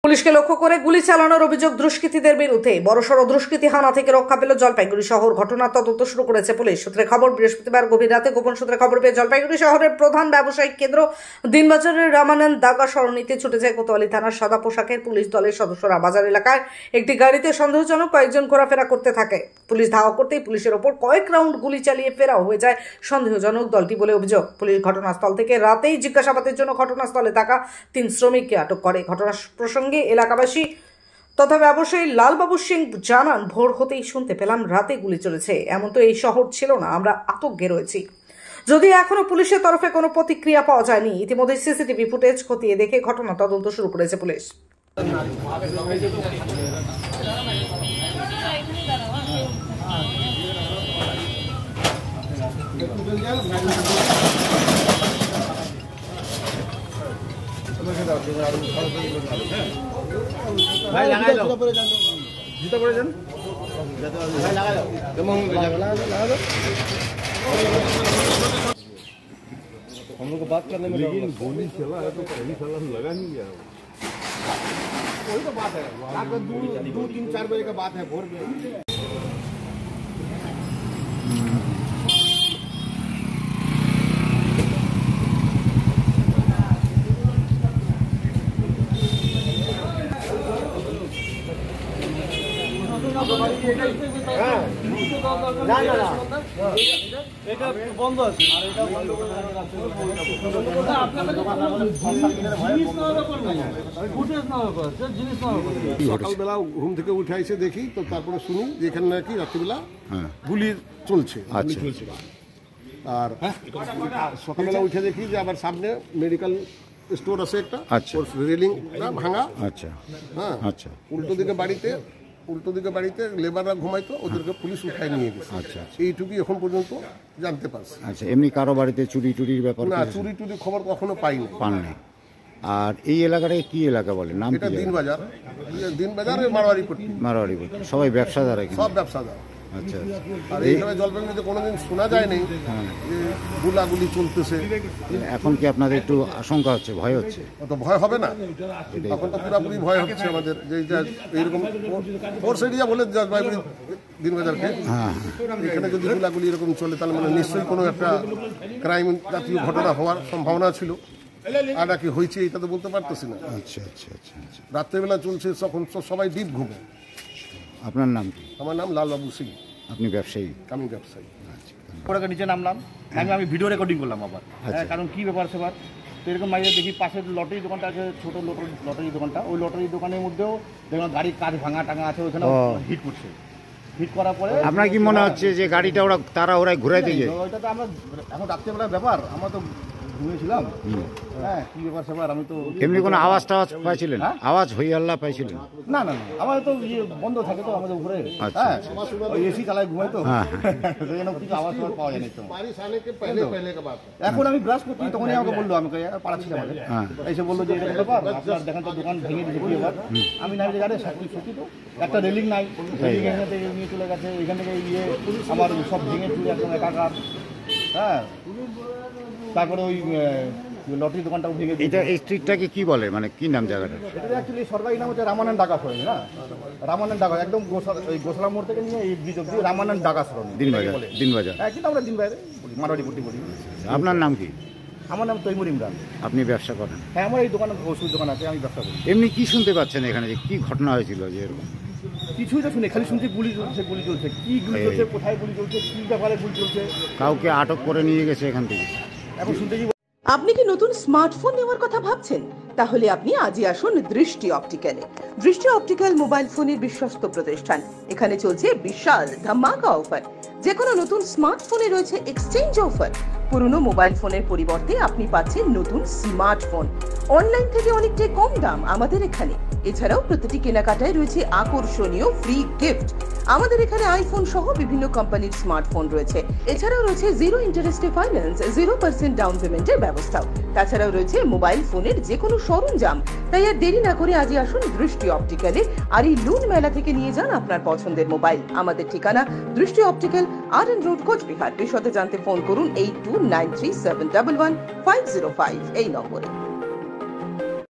পুলিশকে লক্ষ্য করে গুলি চালানোর অভিযোগ দুষ্কৃতীদের বিরুদ্ধে। বড়সড় দুষ্কৃতী হানা থেকে রক্ষা পেল জলপাইগুড়ি শহর। ঘটনার তদন্ত শুরু করেছে পুলিশ। সূত্রে খবর, বৃহস্পতিবার গভীর রাতে গোপন সূত্রে খবর পেয়ে জলপাইগুড়ি শহরের প্রধান ব্যবসায়িক কেন্দ্র দিনবাজারের রামানন্দ দাগা সরণিতে ছুটে যায় কোতোয়ালি থানার সাদা পোশাকের পুলিশ দলের সদস্যরা। বাজার এলাকায় একটি গাড়িতে সন্দেহজনক কয়েকজন ঘোরাফেরা করতে থাকে। পুলিশ ধাওয়া করতেই পুলিশের ওপর কয়েক রাউন্ড গুলি চালিয়ে ফেরাও হয়ে যায় সন্দেহজনক দলটি বলে অভিযোগ। পুলিশ ঘটনাস্থল থেকে রাতেই জিজ্ঞাসাবাদের জন্য ঘটনাস্থলে থাকা 3 শ্রমিককে আটক করে। ঘটনা প্রসঙ্গে এলাকাবাসী তথা ব্যবসায়ী লালবাবু সিং জানান, ভোর হতেই শুনতে পেলাম রাতে গুলি চলেছে। এমন তো এই শহর ছিল না, আমরা আতঙ্কে রয়েছি। যদি এখনো পুলিশের তরফে কোনো প্রতিক্রিয়া পাওয়া যায়নি। ইতিমধ্যে সিসিটিভি ফুটেজ খতিয়ে দেখে ঘটনা তদন্ত শুরু করেছে পুলিশ। ভাই লাগাই দাও, জুতা পরে যান, ভাই লাগাই দাও, কেমন লাগা দাও। हम लोग को बात करने में लेकिन गोली चला है तो कहीं साला लगा नहीं गया। वही तो बात है, रात को 2-3-4 बजे का बात है भोर में। বন্ধ আছে সকালবেলা ঘুম থেকে উঠে এসে দেখি তো তারপরে শুনি যে এখানে নাকি রাত্রিবেলা গুলি চলছে। আর সকালবেলা উঠে দেখি যে আবার সামনে মেডিকেল স্টোর আছে একটা, রেলিং ভাঙা। হ্যাঁ, উল্টো দিকে বাড়িতে লেবাররা ঘুমাইতো, ওদেরকে পুলিশ উঠায় নিয়ে গেছে। এইটুকুই এখন পর্যন্ত জানতে পারছি। এমনি কারো বাড়িতে চুরির ব্যাপার না, চুরি খবর কখনো পাইনি। আর এই এলাকাটাকে কি এলাকা বলে? নাম এটা দিনবাজার মারোয়ারিপট্টি। সবাই ব্যবসাদার, সব ব্যবসাদার। আর এইভাবে জলপাইগুড়িতে কোনোদিন শোনা যায়নি যে গুলাগুলি চলতেছে। এখন কি আপনাদের একটু আশঙ্কা হচ্ছে, ভয় হচ্ছে? তো ভয় হবে না, এখন তো পুরোপুরি ভয় হচ্ছে আমাদের যে এইরকম ফোর্স এরিয়া বলে জলপাইগুড়ি দিনবাজারকে। এখানে যদি গুলাগুলি এরকম চলে তাহলে মানে নিশ্চয়ই কোনো একটা ক্রাইম জাতীয় ঘটনা হওয়ার সম্ভাবনা ছিল। আর কি হয়েছে এটা তো বলতে পারতেছি না। রাত্রেবেলা চলছে, তখন সবাই ডিপ ঘুমে। আপনার নাম কি? আমার নাম লালবাবু সিং। আপনি ব্যবসায়ী? আমি ব্যবসায়ী। ওটাকে নিচে নামলাম, আমি ভিডিও রেকর্ডিং করলাম আবার। কারণ কি ব্যাপার সেবার তো এরকম মাইরে দেখি পাশের লটারি দোকানটা আছে, ছোটো লটারি দোকানটা, ওই লটারি দোকানের মধ্যেও দেখলাম গাড়ির কাজ ভাঙা টাঙা আছে, ওইখানে হিট করছে। হিট করার পরে আপনার কি মনে হচ্ছে যে গাড়িটা ওরাই ঘুরাই দিয়ে? ওইটা তো আমরা এখন রাত্রেবেলার ব্যাপার, আমরা তো ঘুমিয়েছিলাম। হ্যাঁ, কি ব্যাপার সেবার আমি তো এমনি কোনো আওয়াজ পাইছিলেন? আওয়াজ হই আল্লাহ পাইছিলেন? না, আমাদের তো বন্ধ থাকে তো আমাদের উপরে। হ্যাঁ, এসি চালায় ঘুমাই তো, সেই জন্য কিছু আওয়াজ পাওয়া যায় না। এখন আমি ব্রাশ করছি, তখনই আমাকে বললো, আমাকে পাড়া ছিল আমাদের, এসে বললো যে এটা ব্যাপার, আপনার দেখেন তো দোকান ভেঙে দিয়েছে। এবার আমি না যে গাড়ি সত্যি তো একটা রেলিং নাই, রেলিং এখান থেকে নিয়ে চলে গেছে, এখান থেকে আমার সব ভেঙে চুলে একদম একাকার। হ্যাঁ, তারপরে ওই লটারি দোকানটাও ভেঙে দিয়েছে। এই স্ট্রিটটাকে কি বলে, মানে কি নাম জায়গাটা? এটা অ্যাকচুয়ালি সরকারি নাম হচ্ছে রামানন্দ দাগা সরণি। না, রামানন্দ দাগা একদম গোসলা মোড় থেকে নিয়ে এই ব্রিজ অব্দি রামানন্দ দাগা সরণি, দিনবাজার। হ্যাঁ, কিন্তু আমরা দিনবাজারে বলি, মারোয়ারিপট্টি বলি। আপনার নাম কি? আমার নাম তৈমুর ইমরান। আপনি ব্যবসা করেন? হ্যাঁ, আমার এই দোকানে ওষুধ দোকান আছে, আমি ব্যবসা করি। এমনি কি শুনতে পাচ্ছেন এখানে, যে কি ঘটনা হয়েছিল? যে এরকম কিছুই তো শুনি, খালি শুনছি গুলি চলছে। কি গুলি চলছে, কোথায় গুলি চলছে, কি ব্যাপারে গুলি চলছে? কাউকে আটক করে নিয়ে গেছে এখান থেকে এখন শুনতে। আপনি কি নতুন স্মার্টফোন নেওয়ার কথা ভাবছেন? তাহলে আপনি আজই আসুন দৃষ্টি অপটিক্যালে। দৃষ্টি অপটিক্যাল মোবাইল ফোনের বিশ্বস্ত প্রতিষ্ঠান। এখানে চলছে বিশাল ধামাকা অফার। যে কোনো নতুন স্মার্টফোনে রয়েছে এক্সচেঞ্জ অফার। পুরনো মোবাইল ফোনের পরিবর্তে আপনি পাচ্ছেন নতুন স্মার্টফোন অনলাইন থেকে অনেকটাই কম দাম আমাদের এখানে। এছাড়াও প্রতিটি কেনাকাটায় রয়েছে আকর্ষণীয় ফ্রি গিফট। আমাদের এখানে আইফোন সহ বিভিন্ন কোম্পানির স্মার্টফোন রয়েছে। এছাড়াও রয়েছে 0 ইন্টারেস্টে ফাইন্যান্স, 0% ডাউন পেমেন্টের ব্যবস্থাও। তাছাড়াও রয়েছে মোবাইল ফোনের যে কোনো সরঞ্জাম। তাই আর দেরি না করে আজই আসুন দৃষ্টি অপটিক্যালে, আর এই লুন মেলা থেকে নিয়ে যান আপনার পছন্দের মোবাইল। আমাদের ঠিকানা দৃষ্টি অপটিক্যাল, RN রোড, কোচবিহার। বিশদে জানতে ফোন করুন 8293711505 এই নম্বরে।